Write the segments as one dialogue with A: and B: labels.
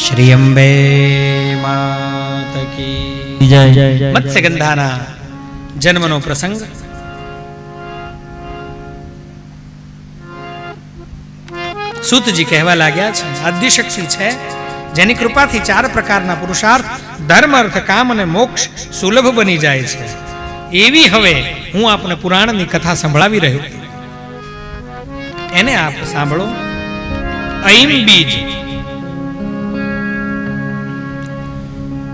A: શ્રી અંબે માત કી જય. મત્સ્યગંધાના જન્મનો પ્રસંગ સૂતજી કહેવા લાગ્યા છે, આદ્યશક્તિ છે જેની કૃપાથી 4 પ્રકારના પુરુષાર્થ ધર્મ, અર્થ, કામ અને મોક્ષ સુલભ બની જાય છે. એવી હવે હું આપને પુરાણની કથા સંભળાવી રહ્યો, એને આપ સાંભળો. અઈમ બીજ.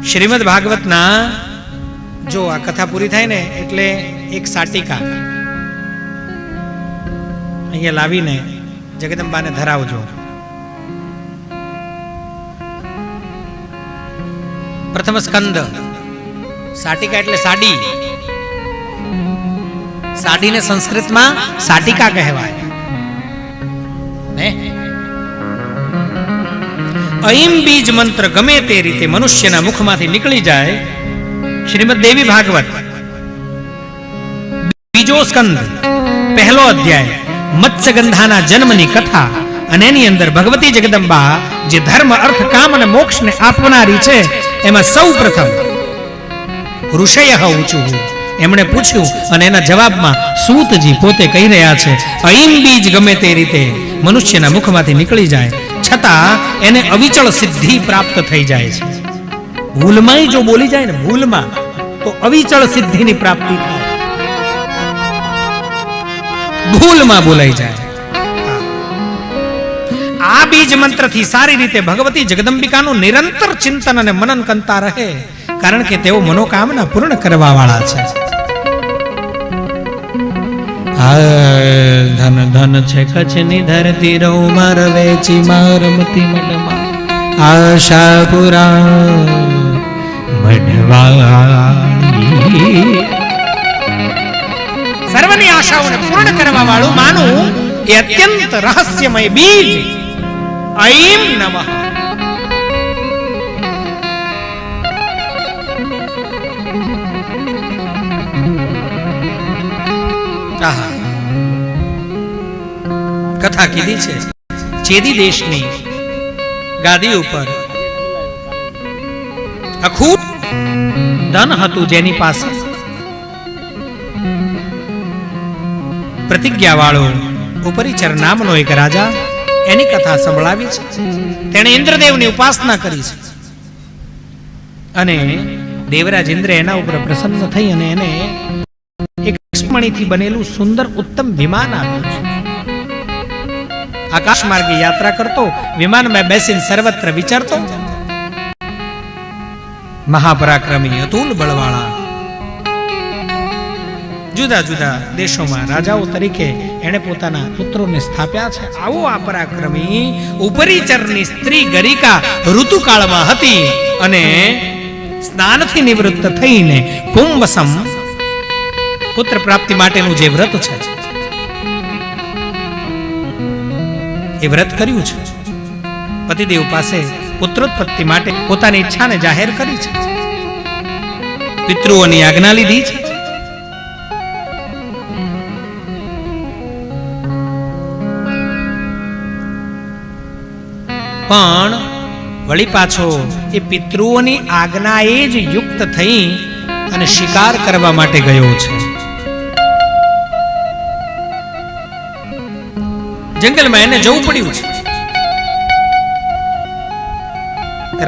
A: શ્રીમદ ભાગવતના જો આ કથા પૂરી થાય ને એટલે એક સાટિકા અહીંયા લાવીને જગદંબાને ધરાવજો. પ્રથમ સ્કંદ. સાટિકા એટલે સાડી. સાડીને સંસ્કૃતમાં સાટિકા કહેવાય ને. અઈમ બીજ મંત્ર ગમે તે રીતે મનુષ્યના મુખમાંથી નીકળી જાય. શ્રીમદ દેવી ભાગવત બીજો સ્કંદ, પહેલો અધ્યાય, મત્સ્યગંધાના જન્મની કથા. અને એની અંદર ભગવતી જગદંબા જે ધર્મ, અર્થ, કામ અને મોક્ષને આપનારી છે એમાં સૌ પ્રથમ ઋષય ઊંચું એમણે પૂછ્યું અને એના જવાબમાં સૂતજી પોતે કહી રહ્યા છે, અઈમ બીજ ગમે તે રીતે મનુષ્યના મુખમાંથી નીકળી જાય છતાં એને અવિચળ સિદ્ધિ પ્રાપ્ત થઈ જાય છે. ભૂલમાં જો બોલી જાય ને, ભૂલમાં, તો અવિચળ સિદ્ધિની પ્રાપ્તિ થાય. ભૂલમાં બોલાઈ જાય. આ બીજ મંત્રથી સારી રીતે ભગવતી જગદંબિકાનું નિરંતર ચિંતન અને મનન કરતા રહે, કારણ કે તેઓ મનોકામના પૂર્ણ કરવા વાળા છે. ધન ધન છે કચ્છની ધરતી, રૌ માર વેચી મારમતી મડમાં, આશા પુરા મડવાળી. સર્વની આશાઓને પૂર્ણ કરવા વાળું માનું એ અત્યંત રહસ્યમય બીજ અઈમ નમઃ. કથા કીધી છે ચેદી દેશની ગાદી ઉપર અખૂટ ધન હતું, જેની પાસે પ્રતિજ્ઞા વાળો ઉપરીચર નામનો એક રાજા, એની કથા સંભળાવી છે. તેણે ઇન્દ્રદેવની ઉપાસના કરી છે અને દેવરાજ ઇન્દ્ર એના ઉપર પ્રસન્ન થઈ અને એને એક મણીથી બનેલું સુંદર ઉત્તમ વિમાન આપ્યું છે. આકાશ માર્ગે યાત્રા કરતો, વિમાનમાં બેસીને સર્વત્ર વિચરતો, મહાપરાક્રમી અતુલ બળવાળા જુદા જુદા દેશોમાં રાજાઓ તરીકે એણે પોતાના પુત્રોને સ્થાપ્યા છે. આવો આ પરાક્રમી ઉપરીચરની સ્ત્રી ગરિકા ઋતુકાળમાં હતી અને સ્નાનથી નિવૃત્ત થઈને કુંભસમ પુત્ર પ્રાપ્તિ માટેનું જે વ્રત છે એ વ્રત કર્યું છે. પતિદેવ પાસે પુત્રોત્પત્તિ માટે પોતાની ઈચ્છાને જાહેર કરી છે. પિતૃઓની આજ્ઞા લીધી છે. પણ વળી પાછો એ પિતૃઓની આજ્ઞાએ જ યુક્ત થઈ અને શિકાર કરવા માટે ગયો છે. જંગલમાં એને જવું પડ્યું છે.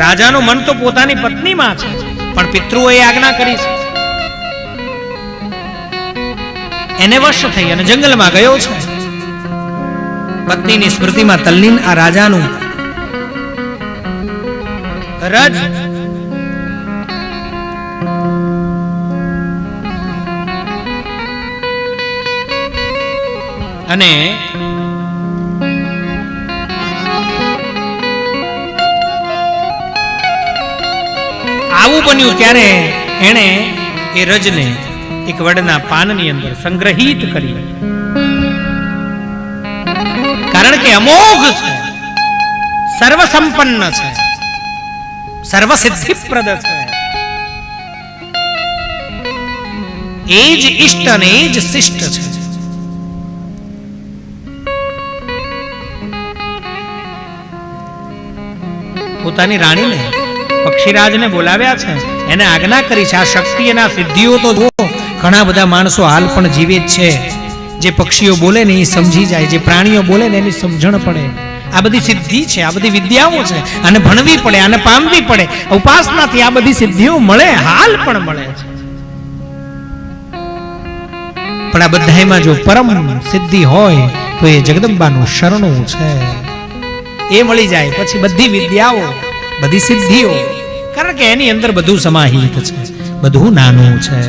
A: રાજાનું મન તો પોતાની પત્નીમાં છે, પણ પિતૃઓએ આજ્ઞા કરી છે. એને વશ થઈ અને જંગલમાં ગયો છે. પત્નીની સ્મૃતિમાં તલ્લીન આ રાજાનું રજ અને આવું બન્યું ત્યારે એણે એ રજને એક વડના પાનની અંદર સંગ્રહિત કરી, કારણ કે અમોઘ છે, સર્વસંપન્ન છે, સર્વસિદ્ધિપ્રદ છે. એ જ ઇષ્ટ અને એ જ શિષ્ટ છે. પોતાની રાણીને પક્ષીરાજને બોલાવ્યા છે, એને આજ્ઞા કરી છે. આ શક્તિ અને આ સિદ્ધિઓ તો જુઓ, ઘણા બધા માણસો હાલ પણ જીવે જ છે. જે પક્ષીઓ બોલે ને એ સમજી જાય, જે પ્રાણીઓ બોલે ને એની સમજણ પડે. આ બધી સિદ્ધિ છે, આ બધી વિદ્યાઓ છે, આને ભણવી પડે, આને પામવી પડે. ઉપાસનાથી આ બધી સિદ્ધિઓ મળે, હાલ પણ મળે છે. પણ આ બધામાં જો પરમ સિદ્ધિ હોય તો એ જગદંબાનું શરણું છે. એ મળી જાય પછી બધી વિદ્યાઓ, બધી સિદ્ધિઓ, કારણ કે એની અંદર બધું સમાહિત છે, બધું નાનું છે.